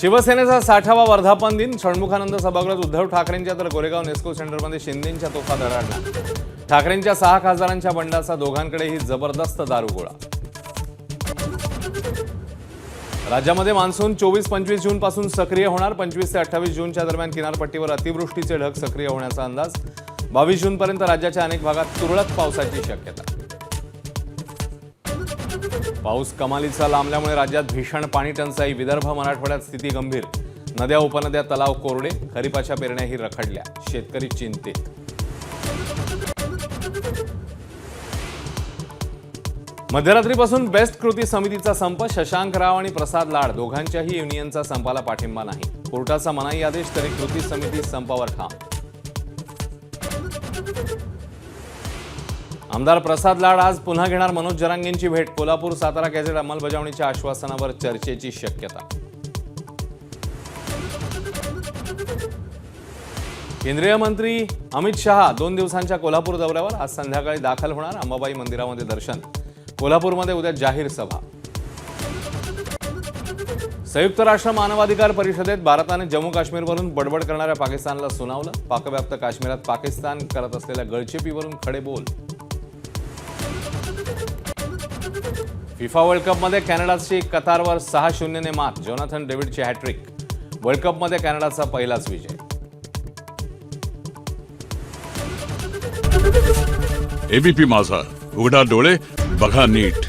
शिवसेनेचा 60वा वर्धापन दिन षण्मुखानंद सभागृहात उद्धव ठाकरेंच्या तर गोरेगाव नेस्को सेंटरमध्ये शिंदेंच्या तोफा धडाडल्या। ठाकरेंच्या 6 खासदारांच्या बंडाचा दोघांकडेही जबरदस्त दारुगोळा। राज्यामध्ये मान्सून 24-25 जून पासून सक्रिय होणार। 25 ते 28 जूनच्या दरम्यान किनारपट्टीवर अतिवृष्टीचे ढग सक्रिय होण्याचा अंदाज। 22 जूनपर्यंत राज्याच्या अनेक भागात तुरळक पावसाची शक्यता। पाऊस कमालीचा लांबल्यामुळे राज्यात भीषण पाणी टंचाई। विदर्भ मराठवाड्यात स्थिती गंभीर। नद्या उपनद्या तलाव कोरडे। खरीपाच्या पेरण्याही रखडल्या। शेतकरी चिंतित। मध्यरात्रीपासून बेस्ट कृती समितीचा संप। शशांक राव आणि प्रसाद लाड दोघांच्याही युनियनचा संपाला पाठिंबा नाही। कोर्टाचा मनाई आदेश तरी कृती समिती संपावर ठाम। आमदार प्रसाद लाड आज पुन्हा घेणार मनोज जरांगेंची भेट। कोल्हापूर सातारा गॅझेट अंमलबजावणीच्या आश्वासनावर चर्चेची शक्यता। केंद्रीय मंत्री अमित शहा 2 दिवसांच्या कोल्हापूर दौऱ्यावर। आज संध्याकाळी दाखल होणार। अंबाबाई मंदिरामध्ये दर्शन। कोल्हापूरमध्ये उद्या जाहीर सभा। संयुक्त राष्ट्र मानवाधिकार परिषदेत भारताने जम्मू काश्मीरवरून बडबड करणाऱ्या पाकिस्तानला सुनावलं। पाकव्याप्त काश्मीरात पाकिस्तान करत असलेल्या गळचेपीवरून खडे बोल। फिफा वर्ल्ड कपमध्ये कॅनडाची कतारवर 6-0 ने मात। Jonathan डेव्हिडची hat trick. वर्ल्ड कपमध्ये कॅनडाचा पहिलाच विजय। एबीपी माझा, उघडा डोळे बघा नीट।